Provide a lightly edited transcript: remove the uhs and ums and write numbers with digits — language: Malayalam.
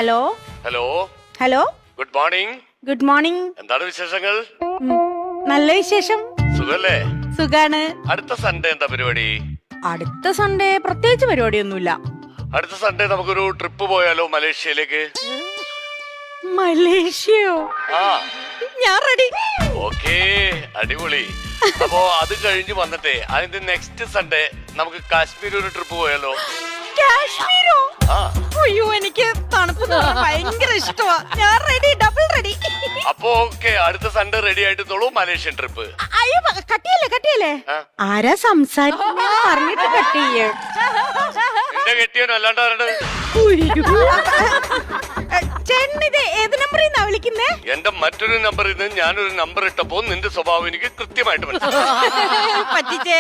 Hello hello hello good morning. Good morning. എന്താണ് വിശേഷങ്ങൾ? നല്ല വിശേഷം. സുഖല്ലേ? സുഖാണ്. അടുത്ത സൺഡേ എന്താ പരിപാടി? അടുത്ത സൺഡേ പ്രത്യേകിച്ച് പരിപാടിയൊന്നുമില്ല. അടുത്ത സൺഡേ നമുക്കൊരു ട്രിപ്പ് പോയാലോ മലേഷ്യയിലേക്ക്? മലേഷ്യയോ? ആ ഞാൻ റെഡി. ഓക്കേ, അടിപൊളി. അപ്പോ അത് കഴിഞ്ഞ് വന്നിട്ടേ അതിന്റെ നെക്സ്റ്റ് സൺഡേ നമുക്ക് കാശ്മീർ ഒരു ട്രിപ്പ് പോയാലോ? കാശ്മീരോ? ആ അയ്യോ, എനിക്ക് തണുപ്പ് ഭയങ്കര ഇഷ്ടമാ. ഞാൻ റെഡി, ഡബിൾ റെഡി. അപ്പോ ഓക്കെ, അടുത്ത സൺഡേ റെഡി ആയിട്ടോളൂ മലേഷ്യൻ ട്രിപ്പ്. അയ്യോ, കട്ടിയല്ലേ. ആരാ സംസാരിക്കുന്ന പറഞ്ഞിട്ട് കട്ടിയേ? എന്റെ കെട്ടിയനോ അല്ലാണ്ട് ആരുടെ? ചേട്ടനിത് ഏത് നമ്പറിൽ നിന്നാ വിളിക്കുന്നേ? എന്റെ മറ്റൊരു നമ്പറിൽ നിന്ന് ഞാനൊരു നമ്പർ ഇട്ടപ്പോ നിന്റെ സ്വഭാവം എനിക്ക് കൃത്യമായിട്ട് മനസ്സിലായി. പറ്റിച്ചേ.